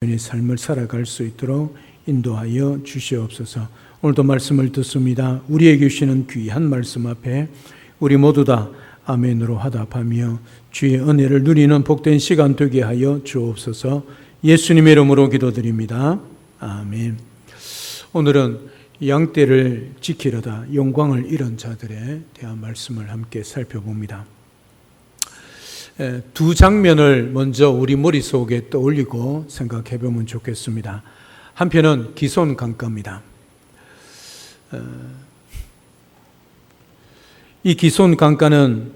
삶을 살아갈 수 있도록 인도하여 주시옵소서. 오늘도 말씀을 듣습니다. 우리에게 주시는 귀한 말씀 앞에 우리 모두 다 아멘으로 화답하며 주의 은혜를 누리는 복된 시간 되게 하여 주옵소서. 예수님의 이름으로 기도드립니다. 아멘. 오늘은 양떼를 지키려다 영광을 잃은 자들에 대한 말씀을 함께 살펴봅니다. 두 장면을 먼저 우리 머릿속에 떠올리고 생각해 보면 좋겠습니다. 한편은 기손 강가입니다. 이 기손 강가는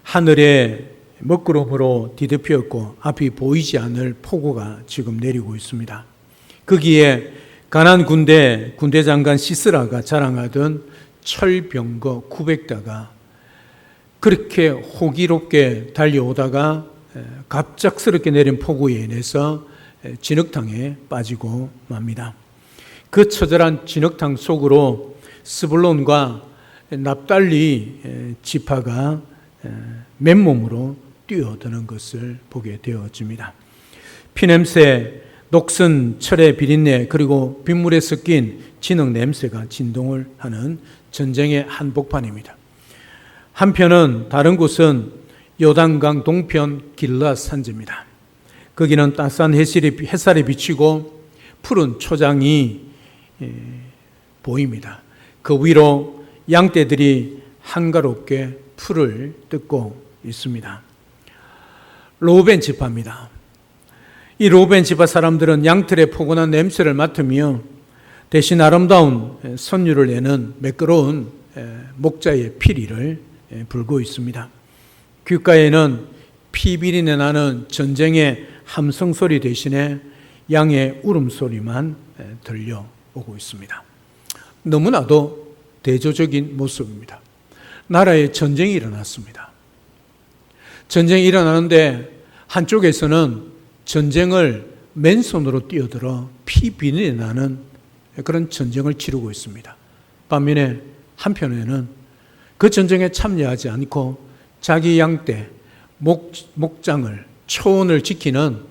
하늘에 먹구름으로 뒤덮였고 앞이 보이지 않을 폭우가 지금 내리고 있습니다. 거기에 가나안 군대 장관 시스라가 자랑하던 철병거 900대가 그렇게 호기롭게 달려오다가 갑작스럽게 내린 폭우에 인해서 진흙탕에 빠지고 맙니다. 그 처절한 진흙탕 속으로 스불론과 납달리 지파가 맨몸으로 뛰어드는 것을 보게 되어집니다. 피냄새, 녹슨 철의 비린내, 그리고 빗물에 섞인 진흙 냄새가 진동을 하는 전쟁의 한복판입니다. 한편은 다른 곳은 요단강 동편 길앗 산지입니다. 거기는 따스한 햇살이 비치고 푸른 초장이 보입니다. 그 위로 양떼들이 한가롭게 풀을 뜯고 있습니다. 르우벤 지파입니다. 이 르우벤 지파 사람들은 양털의 포근한 냄새를 맡으며 대신 아름다운 선율을 내는 매끄러운 목자의 피리를 불고 있습니다. 귓가에는 피비린내 나는 전쟁의 함성소리 대신에 양의 울음소리만 들려오고 있습니다. 너무나도 대조적인 모습입니다. 나라에 전쟁이 일어났습니다. 전쟁이 일어나는데 한쪽에서는 전쟁을 맨손으로 뛰어들어 피비린내 나는 그런 전쟁을 치르고 있습니다. 반면에 한편에는 그 전쟁에 참여하지 않고 자기 양떼, 목장을, 초원을 지키는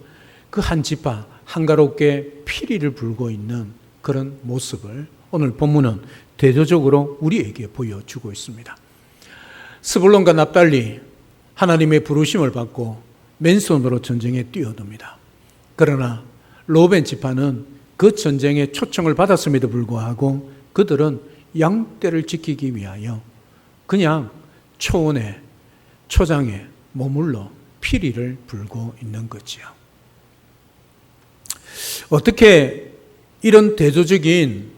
그 한 지파 한가롭게 피리를 불고 있는 그런 모습을 오늘 본문은 대조적으로 우리에게 보여주고 있습니다. 스불론과 납달리 하나님의 부르심을 받고 맨손으로 전쟁에 뛰어듭니다. 그러나 르우벤 지파는 그 전쟁에 초청을 받았음에도 불구하고 그들은 양떼를 지키기 위하여 그냥 초원에 초장에 머물러 피리를 불고 있는 거지요. 어떻게 이런 대조적인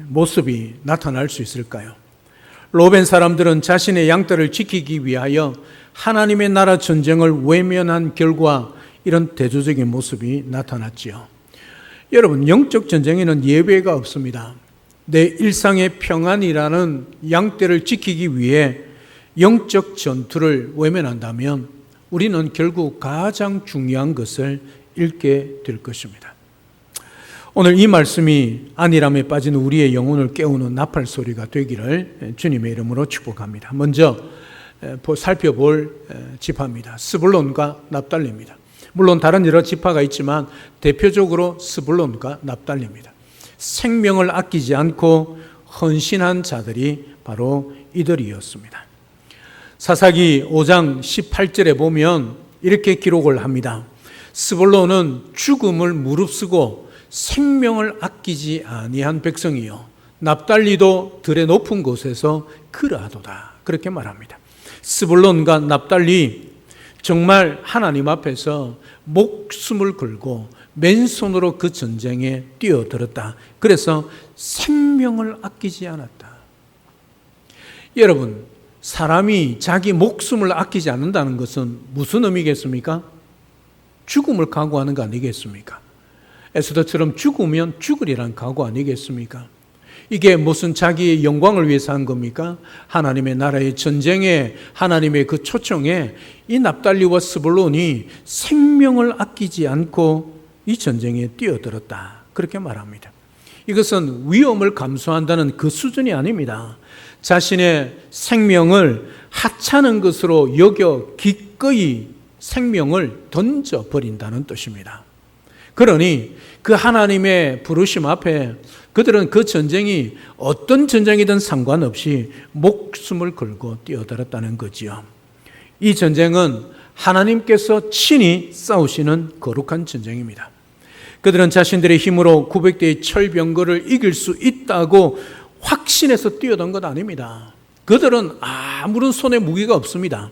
모습이 나타날 수 있을까요? 르우벤 사람들은 자신의 양떼를 지키기 위하여 하나님의 나라 전쟁을 외면한 결과 이런 대조적인 모습이 나타났지요. 여러분, 영적 전쟁에는 예외가 없습니다. 내 일상의 평안이라는 양떼를 지키기 위해 영적 전투를 외면한다면 우리는 결국 가장 중요한 것을 잃게 될 것입니다. 오늘 이 말씀이 안일함에 빠진 우리의 영혼을 깨우는 나팔 소리가 되기를 주님의 이름으로 축복합니다. 먼저 살펴볼 지파입니다. 스불론과 납달리입니다. 물론 다른 여러 지파가 있지만 대표적으로 스불론과 납달리입니다. 생명을 아끼지 않고 헌신한 자들이 바로 이들이었습니다. 사사기 5장 18절에 보면 이렇게 기록을 합니다. 스불론은 죽음을 무릅쓰고 생명을 아끼지 아니한 백성이요 납달리도 들의 높은 곳에서 그라도다, 그렇게 말합니다. 스불론과 납달리 정말 하나님 앞에서 목숨을 걸고 맨손으로 그 전쟁에 뛰어들었다. 그래서 생명을 아끼지 않았다. 여러분, 사람이 자기 목숨을 아끼지 않는다는 것은 무슨 의미겠습니까? 죽음을 각오하는 거 아니겠습니까? 에스더처럼 죽으면 죽으리란 각오 아니겠습니까? 이게 무슨 자기의 영광을 위해서 한 겁니까? 하나님의 나라의 전쟁에, 하나님의 그 초청에 이 납달리와 스불론이 생명을 아끼지 않고 이 전쟁에 뛰어들었다, 그렇게 말합니다. 이것은 위험을 감수한다는 그 수준이 아닙니다. 자신의 생명을 하찮은 것으로 여겨 기꺼이 생명을 던져버린다는 뜻입니다. 그러니 그 하나님의 부르심 앞에 그들은 그 전쟁이 어떤 전쟁이든 상관없이 목숨을 걸고 뛰어들었다는 거지요. 이 전쟁은 하나님께서 친히 싸우시는 거룩한 전쟁입니다. 그들은 자신들의 힘으로 900대의 철병거를 이길 수 있다고 확신해서 뛰어든 것 아닙니다. 그들은 아무런 손에 무기가 없습니다.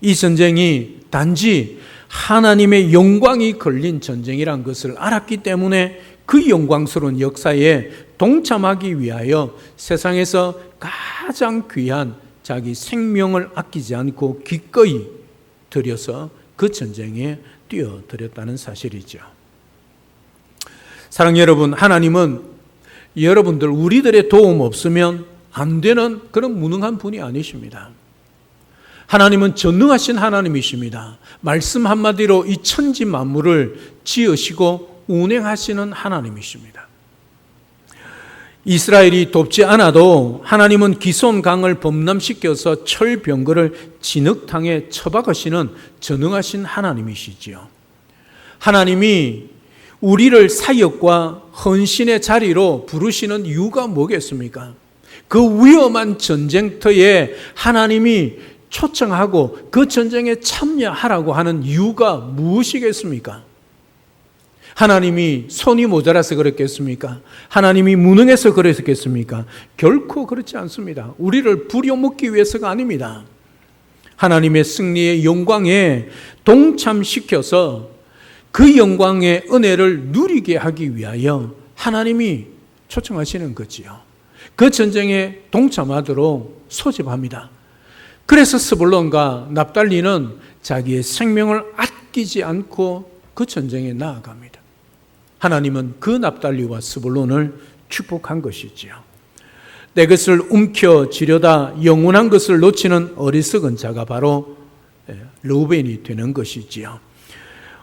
이 전쟁이 단지 하나님의 영광이 걸린 전쟁이란 것을 알았기 때문에 그 영광스러운 역사에 동참하기 위하여 세상에서 가장 귀한 자기 생명을 아끼지 않고 기꺼이 들여서 그 전쟁에 뛰어들었다는 사실이죠. 사랑하는 여러분, 하나님은 여러분들 우리들의 도움 없으면 안 되는 그런 무능한 분이 아니십니다. 하나님은 전능하신 하나님이십니다. 말씀 한마디로 이 천지 만물을 지으시고 운행하시는 하나님이십니다. 이스라엘이 돕지 않아도 하나님은 기손 강을 범람시켜서 철병거를 진흙탕에 처박으시는 전능하신 하나님이시지요. 하나님이 우리를 사역과 헌신의 자리로 부르시는 이유가 뭐겠습니까? 그 위험한 전쟁터에 하나님이 초청하고 그 전쟁에 참여하라고 하는 이유가 무엇이겠습니까? 하나님이 손이 모자라서 그랬겠습니까? 하나님이 무능해서 그랬겠습니까? 결코 그렇지 않습니다. 우리를 부려먹기 위해서가 아닙니다. 하나님의 승리의 영광에 동참시켜서 그 영광의 은혜를 누리게 하기 위하여 하나님이 초청하시는 거지요. 그 전쟁에 동참하도록 소집합니다. 그래서 스불론과 납달리는 자기의 생명을 아끼지 않고 그 전쟁에 나아갑니다. 하나님은 그 납달리와 스불론을 축복한 것이지요. 내 것을 움켜쥐려다 영원한 것을 놓치는 어리석은 자가 바로 르우벤이 되는 것이지요.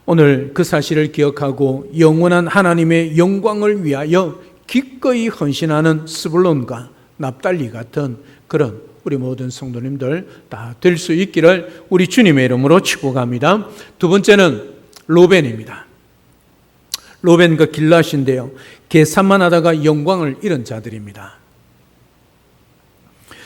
오늘 그 사실을 기억하고 영원한 하나님의 영광을 위하여 기꺼이 헌신하는 스불론과 납달리 같은 그런 우리 모든 성도님들 다 될 수 있기를 우리 주님의 이름으로 축복합니다. 두 번째는 로벤입니다. 로벤과 길앗인데요, 계산만 하다가 영광을 잃은 자들입니다.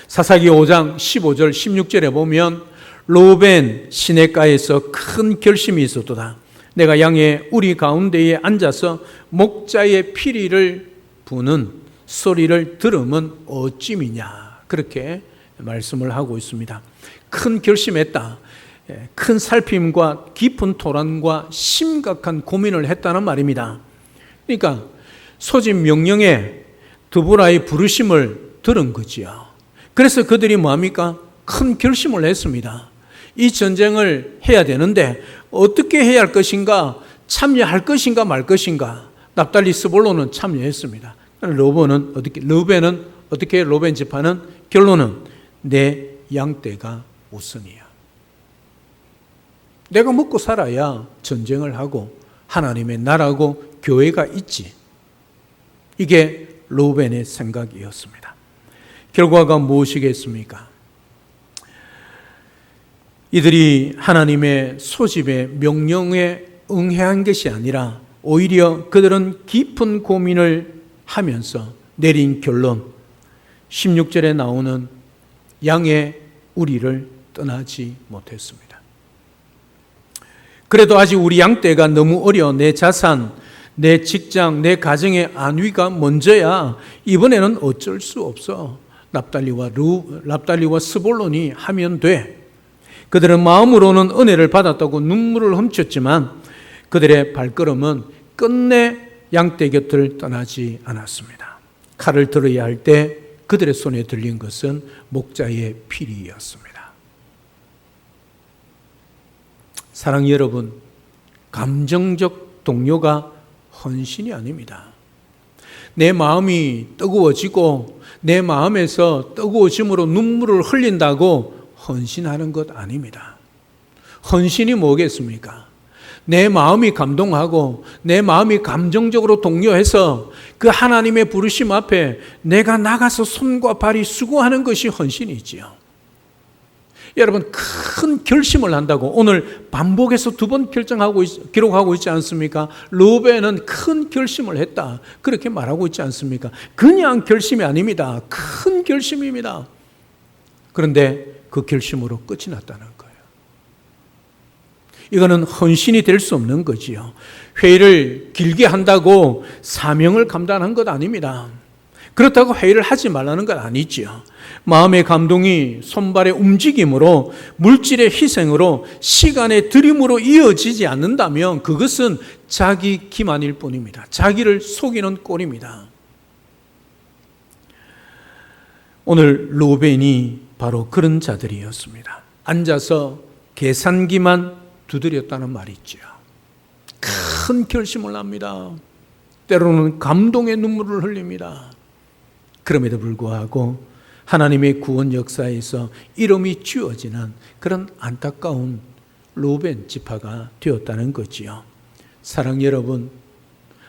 사사기 5장 15절 16절에 보면 로벤 시냇가에서 큰 결심이 있었도다. 내가 양의 우리 가운데에 앉아서 목자의 피리를 부는 소리를 들으면 어찌미냐, 그렇게 말씀을 하고 있습니다. 큰 결심했다. 큰 살핌과 깊은 토란과 심각한 고민을 했다는 말입니다. 그러니까 소집 명령에 드보라의 부르심을 들은 거지요. 그래서 그들이 뭐합니까? 큰 결심을 했습니다. 이 전쟁을 해야 되는데 어떻게 해야 할 것인가, 참여할 것인가 말 것인가. 납달리 스불론은 참여했습니다. 르벤은 어떻게 로벤 지파는 결론은 내 양떼가 우선이야. 내가 먹고 살아야 전쟁을 하고 하나님의 나라고 교회가 있지. 이게 르벤의 생각이었습니다. 결과가 무엇이겠습니까? 이들이 하나님의 소집의 명령에 응해한 것이 아니라 오히려 그들은 깊은 고민을 하면서 내린 결론, 16절에 나오는 양의 우리를 떠나지 못했습니다. 그래도 아직 우리 양떼가 너무 어려 내 자산, 내 직장, 내 가정의 안위가 먼저야. 이번에는 어쩔 수 없어. 납달리와 스불론이 하면 돼. 그들은 마음으로는 은혜를 받았다고 눈물을 훔쳤지만 그들의 발걸음은 끝내 양떼 곁을 떠나지 않았습니다. 칼을 들어야 할 때 그들의 손에 들린 것은 목자의 피리였습니다. 사랑 여러분, 감정적 동요가 헌신이 아닙니다. 내 마음이 뜨거워지고 내 마음에서 뜨거워짐으로 눈물을 흘린다고 헌신하는 것 아닙니다. 헌신이 뭐겠습니까? 내 마음이 감동하고 내 마음이 감정적으로 동요해서 그 하나님의 부르심 앞에 내가 나가서 손과 발이 수고하는 것이 헌신이지요. 여러분, 큰 결심을 한다고 오늘 반복해서 2번 기록하고 있지 않습니까? 르우벤은 큰 결심을 했다, 그렇게 말하고 있지 않습니까? 그냥 결심이 아닙니다. 큰 결심입니다. 그런데 그 결심으로 끝이 났다는 거예요. 이거는 헌신이 될 수 없는 거지요. 회의를 길게 한다고 사명을 감당한 것 아닙니다. 그렇다고 회의를 하지 말라는 건 아니지요. 마음의 감동이 손발의 움직임으로, 물질의 희생으로, 시간의 들임으로 이어지지 않는다면 그것은 자기 기만일 뿐입니다. 자기를 속이는 꼴입니다. 오늘 르우벤이 바로 그런 자들이었습니다. 앉아서 계산기만 두드렸다는 말이 있죠. 큰 결심을 합니다. 때로는 감동의 눈물을 흘립니다. 그럼에도 불구하고 하나님의 구원 역사에서 이름이 지워지는 그런 안타까운 르우벤 지파가 되었다는 거지요. 사랑 여러분,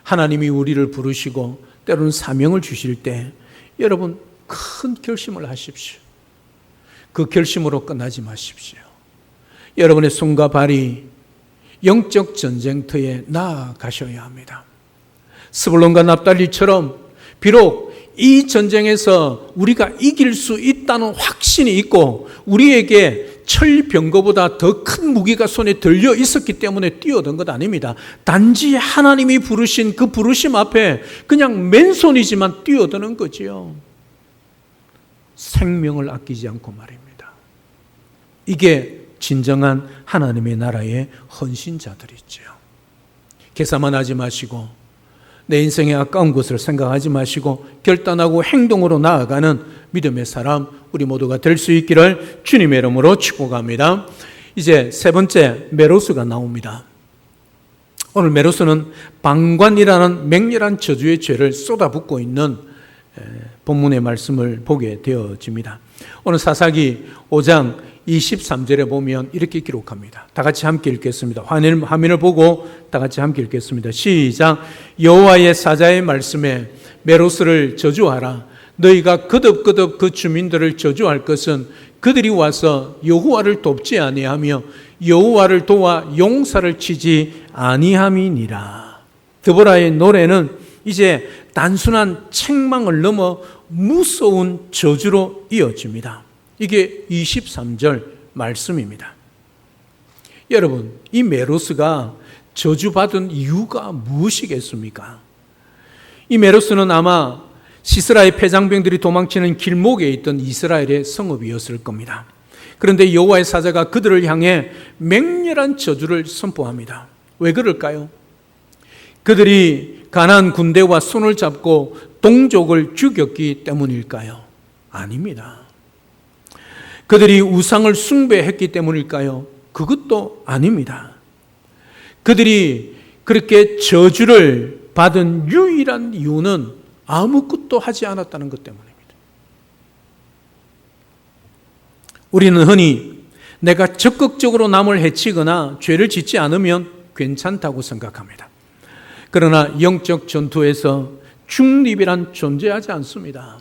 하나님이 우리를 부르시고 때로는 사명을 주실 때 여러분 큰 결심을 하십시오. 그 결심으로 끝나지 마십시오. 여러분의 손과 발이 영적 전쟁터에 나아가셔야 합니다. 스불론과 납달리처럼 비록 이 전쟁에서 우리가 이길 수 있다는 확신이 있고 우리에게 철병거보다 더 큰 무기가 손에 들려 있었기 때문에 뛰어든 것 아닙니다. 단지 하나님이 부르신 그 부르심 앞에 그냥 맨손이지만 뛰어드는 거지요. 생명을 아끼지 않고 말입니다. 이게 진정한 하나님의 나라의 헌신자들이죠. 계산만 하지 마시고 내 인생에 아까운 것을 생각하지 마시고 결단하고 행동으로 나아가는 믿음의 사람 우리 모두가 될 수 있기를 주님의 이름으로 축복합니다. 이제 세 번째 메로스가 나옵니다. 오늘 메로스는 방관이라는 맹렬한 저주의 죄를 쏟아붓고 있는 본문의 말씀을 보게 되어집니다. 오늘 사사기 5장 23절에 보면 이렇게 기록합니다. 다 같이 함께 읽겠습니다. 화면을 보고 다 같이 함께 읽겠습니다. 시작. 여호와의 사자의 말씀에 메로스를 저주하라. 너희가 거듭거듭 그 주민들을 저주할 것은 그들이 와서 여호와를 돕지 아니하며 여호와를 도와 용사를 치지 아니함이니라. 드보라의 노래는 이제 단순한 책망을 넘어 무서운 저주로 이어집니다. 이게 23절 말씀입니다. 여러분, 이 메로스가 저주받은 이유가 무엇이겠습니까? 이 메로스는 아마 시스라의 패장병들이 도망치는 길목에 있던 이스라엘의 성읍이었을 겁니다. 그런데 여호와의 사자가 그들을 향해 맹렬한 저주를 선포합니다. 왜 그럴까요? 그들이 가나안 군대와 손을 잡고 동족을 죽였기 때문일까요? 아닙니다. 그들이 우상을 숭배했기 때문일까요? 그것도 아닙니다. 그들이 그렇게 저주를 받은 유일한 이유는 아무것도 하지 않았다는 것 때문입니다. 우리는 흔히 내가 적극적으로 남을 해치거나 죄를 짓지 않으면 괜찮다고 생각합니다. 그러나 영적 전투에서 중립이란 존재하지 않습니다.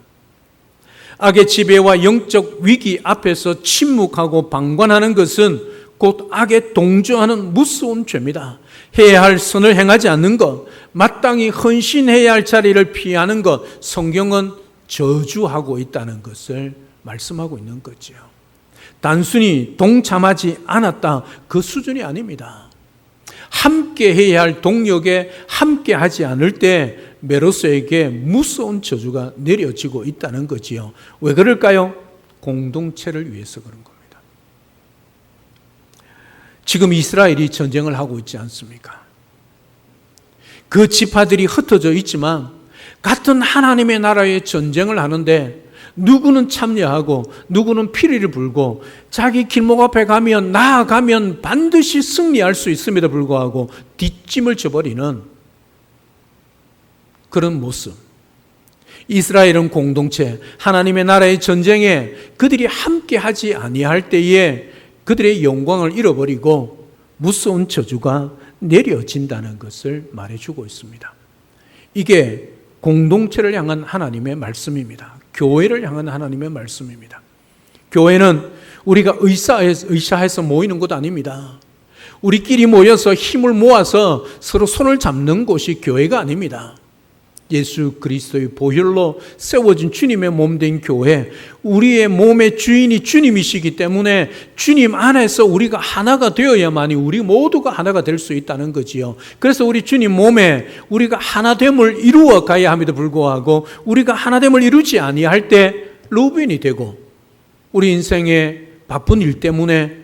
악의 지배와 영적 위기 앞에서 침묵하고 방관하는 것은 곧 악에 동조하는 무서운 죄입니다. 해야 할 선을 행하지 않는 것, 마땅히 헌신해야 할 자리를 피하는 것, 성경은 저주하고 있다는 것을 말씀하고 있는 거죠. 단순히 동참하지 않았다, 그 수준이 아닙니다. 함께 해야 할 동력에 함께 하지 않을 때 메로스에게 무서운 저주가 내려지고 있다는 거지요. 왜 그럴까요? 공동체를 위해서 그런 겁니다. 지금 이스라엘이 전쟁을 하고 있지 않습니까? 그 지파들이 흩어져 있지만 같은 하나님의 나라의 전쟁을 하는데 누구는 참여하고 누구는 피리를 불고 자기 길목 앞에 나아가면 반드시 승리할 수 있음에도 불구하고 뒷짐을 져버리는 그런 모습. 이스라엘은 공동체, 하나님의 나라의 전쟁에 그들이 함께 하지 아니할 때에 그들의 영광을 잃어버리고 무서운 저주가 내려진다는 것을 말해주고 있습니다. 이게 공동체를 향한 하나님의 말씀입니다. 교회를 향한 하나님의 말씀입니다. 교회는 우리가 의사해서 모이는 곳 아닙니다. 우리끼리 모여서 힘을 모아서 서로 손을 잡는 곳이 교회가 아닙니다. 예수 그리스도의 보혈로 세워진 주님의 몸된 교회, 우리의 몸의 주인이 주님이시기 때문에 주님 안에서 우리가 하나가 되어야만이 우리 모두가 하나가 될 수 있다는 거지요. 그래서 우리 주님 몸에 우리가 하나됨을 이루어 가야 함에도 불구하고 우리가 하나됨을 이루지 아니할 때 로빈이 되고 우리 인생의 바쁜 일 때문에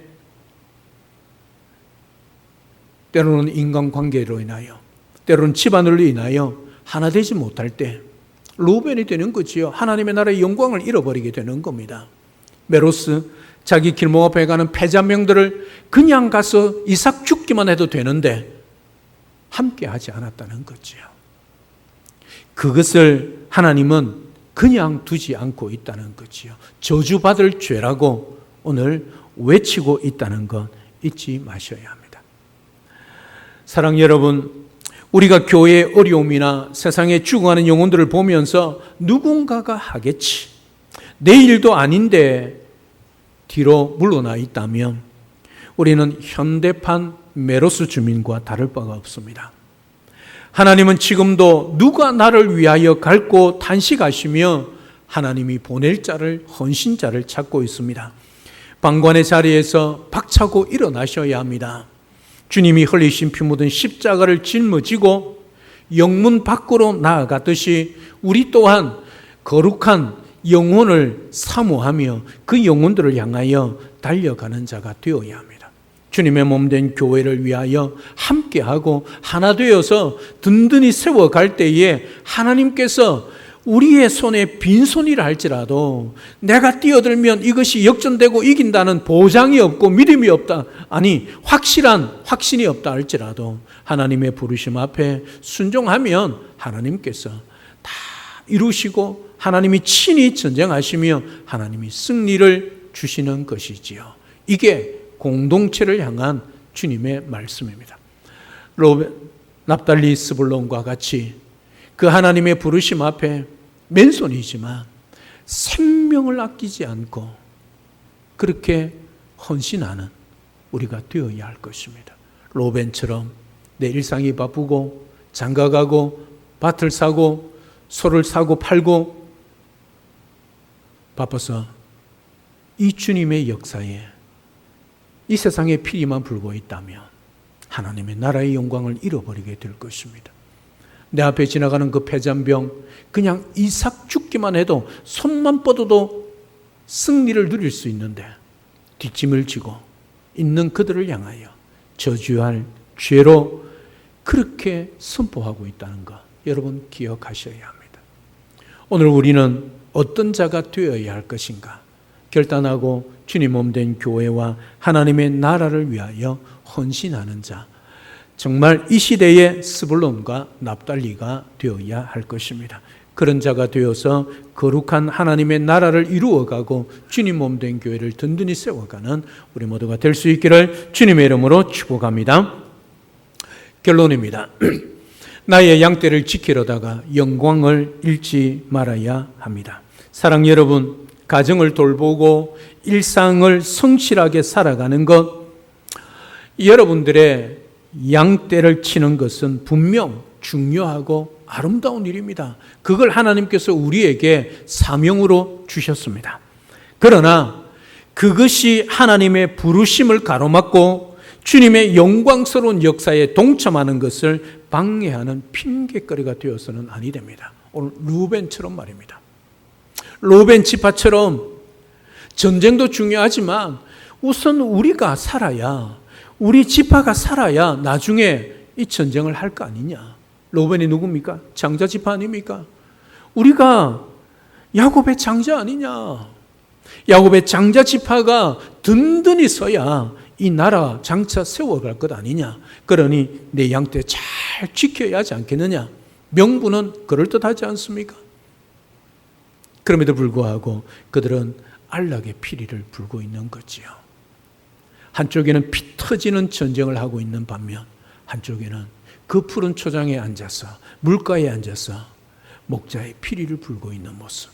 때로는 인간관계로 인하여 때로는 집안으로 인하여 하나 되지 못할 때 루벤이 되는 거지요. 하나님의 나라의 영광을 잃어버리게 되는 겁니다. 메로스, 자기 길목 앞에 가는 패자명들을 그냥 가서 이삭 죽기만 해도 되는데 함께 하지 않았다는 거지요. 그것을 하나님은 그냥 두지 않고 있다는 거지요. 저주받을 죄라고 오늘 외치고 있다는 것 잊지 마셔야 합니다. 사랑 여러분, 우리가 교회의 어려움이나 세상에 죽어가는 영혼들을 보면서 누군가가 하겠지, 내 일도 아닌데 뒤로 물러나 있다면 우리는 현대판 메로스 주민과 다를 바가 없습니다. 하나님은 지금도 누가 나를 위하여 갈고 탄식하시며 하나님이 보낼 자를, 헌신자를 찾고 있습니다. 방관의 자리에서 박차고 일어나셔야 합니다. 주님이 흘리신 피 묻은 십자가를 짊어지고 영문 밖으로 나아갔듯이 우리 또한 거룩한 영혼을 사모하며 그 영혼들을 향하여 달려가는 자가 되어야 합니다. 주님의 몸된 교회를 위하여 함께하고 하나 되어서 든든히 세워갈 때에 하나님께서 우리의 손에 빈손이라 할지라도 내가 뛰어들면 이것이 역전되고 이긴다는 보장이 없고 믿음이 없다, 아니 확실한 확신이 없다 할지라도 하나님의 부르심 앞에 순종하면 하나님께서 다 이루시고 하나님이 친히 전쟁하시며 하나님이 승리를 주시는 것이지요. 이게 공동체를 향한 주님의 말씀입니다. 납달리 스불론과 같이 그 하나님의 부르심 앞에 맨손이지만 생명을 아끼지 않고 그렇게 헌신하는 우리가 되어야 할 것입니다. 로벤처럼 내 일상이 바쁘고 장가가고 밭을 사고 소를 사고 팔고 바빠서 이 주님의 역사에 이 세상의 피리만 불고 있다면 하나님의 나라의 영광을 잃어버리게 될 것입니다. 내 앞에 지나가는 그 패잔병, 그냥 이삭 죽기만 해도 손만 뻗어도 승리를 누릴 수 있는데 뒷짐을 지고 있는 그들을 향하여 저주할 죄로 그렇게 선포하고 있다는 것 여러분 기억하셔야 합니다. 오늘 우리는 어떤 자가 되어야 할 것인가 결단하고 주님 몸된 교회와 하나님의 나라를 위하여 헌신하는 자, 정말 이 시대의 스불론과 납달리가 되어야 할 것입니다. 그런 자가 되어서 거룩한 하나님의 나라를 이루어가고 주님 몸된 교회를 든든히 세워가는 우리 모두가 될 수 있기를 주님의 이름으로 축복합니다. 결론입니다. 나의 양떼를 지키려다가 영광을 잃지 말아야 합니다. 사랑 여러분, 가정을 돌보고 일상을 성실하게 살아가는 것, 여러분들의 양떼를 치는 것은 분명 중요하고 아름다운 일입니다. 그걸 하나님께서 우리에게 사명으로 주셨습니다. 그러나 그것이 하나님의 부르심을 가로막고 주님의 영광스러운 역사에 동참하는 것을 방해하는 핑계거리가 되어서는 아니 됩니다. 오늘 루벤처럼 말입니다. 루벤 지파처럼 전쟁도 중요하지만 우선 우리가 살아야, 우리 지파가 살아야 나중에 이 전쟁을 할 거 아니냐. 루벤이 누굽니까? 장자 지파 아닙니까? 우리가 야곱의 장자 아니냐. 야곱의 장자 지파가 든든히 서야 이 나라 장차 세워갈 것 아니냐. 그러니 내 양떼 잘 지켜야 하지 않겠느냐. 명분은 그럴듯하지 않습니까? 그럼에도 불구하고 그들은 안락의 피리를 불고 있는 거지요. 한쪽에는 피 터지는 전쟁을 하고 있는 반면 한쪽에는 그 푸른 초장에 앉아서 물가에 앉아서 목자의 피리를 불고 있는 모습.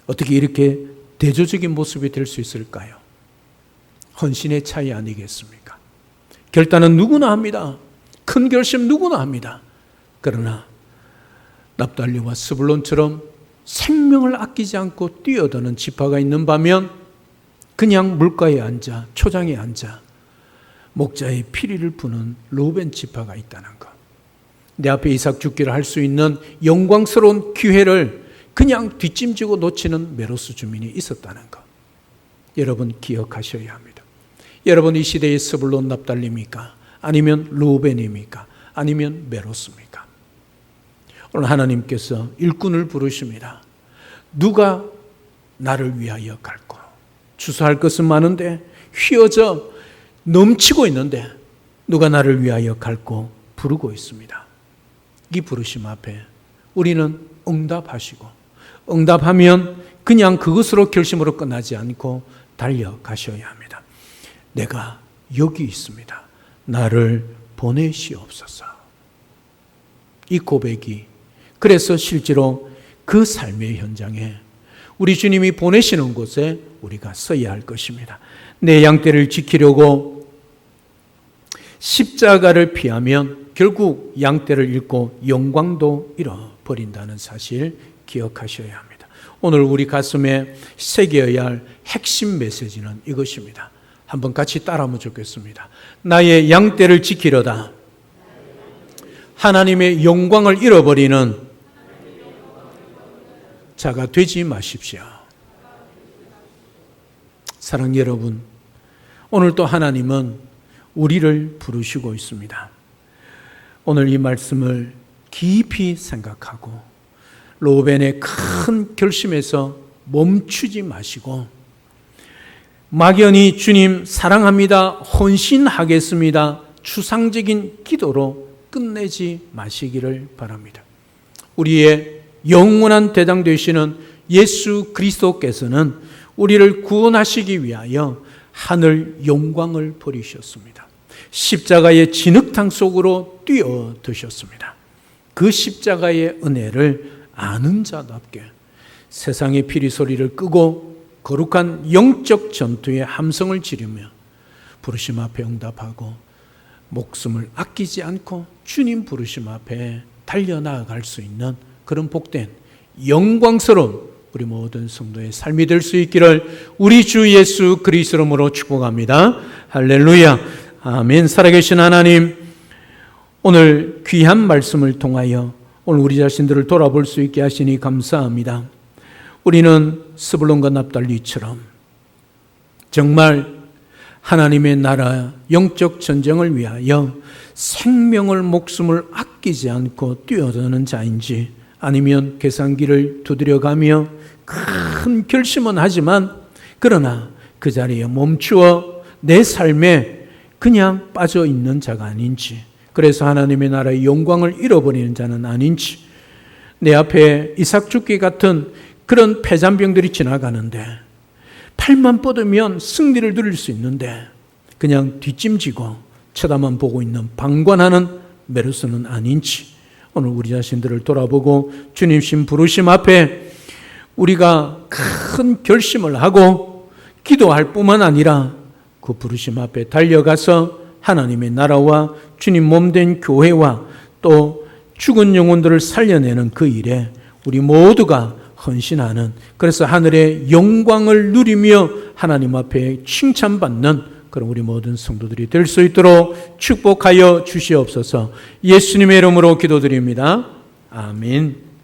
어떻게 이렇게 대조적인 모습이 될 수 있을까요? 헌신의 차이 아니겠습니까? 결단은 누구나 합니다. 큰 결심 누구나 합니다. 그러나 납달리와 스불론처럼 생명을 아끼지 않고 뛰어드는 지파가 있는 반면 그냥 물가에 앉아 초장에 앉아 목자의 피리를 부는 루벤 지파가 있다는 것. 내 앞에 이삭 죽기를 할 수 있는 영광스러운 기회를 그냥 뒷짐지고 놓치는 메로스 주민이 있었다는 것. 여러분 기억하셔야 합니다. 여러분 이 시대의 스불론 납달리입니까? 아니면 루벤입니까? 아니면 메로스입니까? 오늘 하나님께서 일꾼을 부르십니다. 누가 나를 위하여 갈고? 주소할 것은 많은데 휘어져 넘치고 있는데 누가 나를 위하여 갈고 부르고 있습니다. 이 부르심 앞에 우리는 응답하시고 응답하면 그냥 그것으로 결심으로 끝나지 않고 달려가셔야 합니다. 내가 여기 있습니다. 나를 보내시옵소서. 이 고백이 그래서 실제로 그 삶의 현장에 우리 주님이 보내시는 곳에 우리가 서야 할 것입니다. 내 양떼를 지키려고 십자가를 피하면 결국 양떼를 잃고 영광도 잃어버린다는 사실 기억하셔야 합니다. 오늘 우리 가슴에 새겨야 할 핵심 메시지는 이것입니다. 한번 같이 따라하면 좋겠습니다. 나의 양떼를 지키려다 하나님의 영광을 잃어버리는 자가 되지 마십시오. 사랑 여러분, 오늘 또 하나님은 우리를 부르시고 있습니다. 오늘 이 말씀을 깊이 생각하고 로벤의 큰 결심에서 멈추지 마시고 막연히 주님 사랑합니다, 헌신하겠습니다, 추상적인 기도로 끝내지 마시기를 바랍니다. 우리의 영원한 대장 되시는 예수 그리스도께서는 우리를 구원하시기 위하여 하늘 영광을 버리셨습니다. 십자가의 진흙탕 속으로 뛰어드셨습니다. 그 십자가의 은혜를 아는 자답게 세상의 피리 소리를 끄고 거룩한 영적 전투의 함성을 지르며 부르심 앞에 응답하고 목숨을 아끼지 않고 주님 부르심 앞에 달려나갈 수 있는 그런 복된 영광스러운 우리 모든 성도의 삶이 될 수 있기를 우리 주 예수 그리스도 이름으로 축복합니다. 할렐루야. 아멘. 살아계신 하나님, 오늘 귀한 말씀을 통하여 오늘 우리 자신들을 돌아볼 수 있게 하시니 감사합니다. 우리는 스불론과 납달리처럼 정말 하나님의 나라 영적 전쟁을 위하여 생명을 목숨을 아끼지 않고 뛰어드는 자인지 아니면 계산기를 두드려가며 큰 결심은 하지만 그러나 그 자리에 멈추어 내 삶에 그냥 빠져 있는 자가 아닌지, 그래서 하나님의 나라의 영광을 잃어버리는 자는 아닌지, 내 앞에 이삭 죽기 같은 그런 패잔병들이 지나가는데 팔만 뻗으면 승리를 누릴 수 있는데 그냥 뒷짐지고 쳐다만 보고 있는 방관하는 메르스는 아닌지 오늘 우리 자신들을 돌아보고 주님신 부르심 앞에 우리가 큰 결심을 하고 기도할 뿐만 아니라 그 부르심 앞에 달려가서 하나님의 나라와 주님 몸된 교회와 또 죽은 영혼들을 살려내는 그 일에 우리 모두가 헌신하는, 그래서 하늘의 영광을 누리며 하나님 앞에 칭찬받는 그런 우리 모든 성도들이 될 수 있도록 축복하여 주시옵소서. 예수님의 이름으로 기도드립니다. 아멘.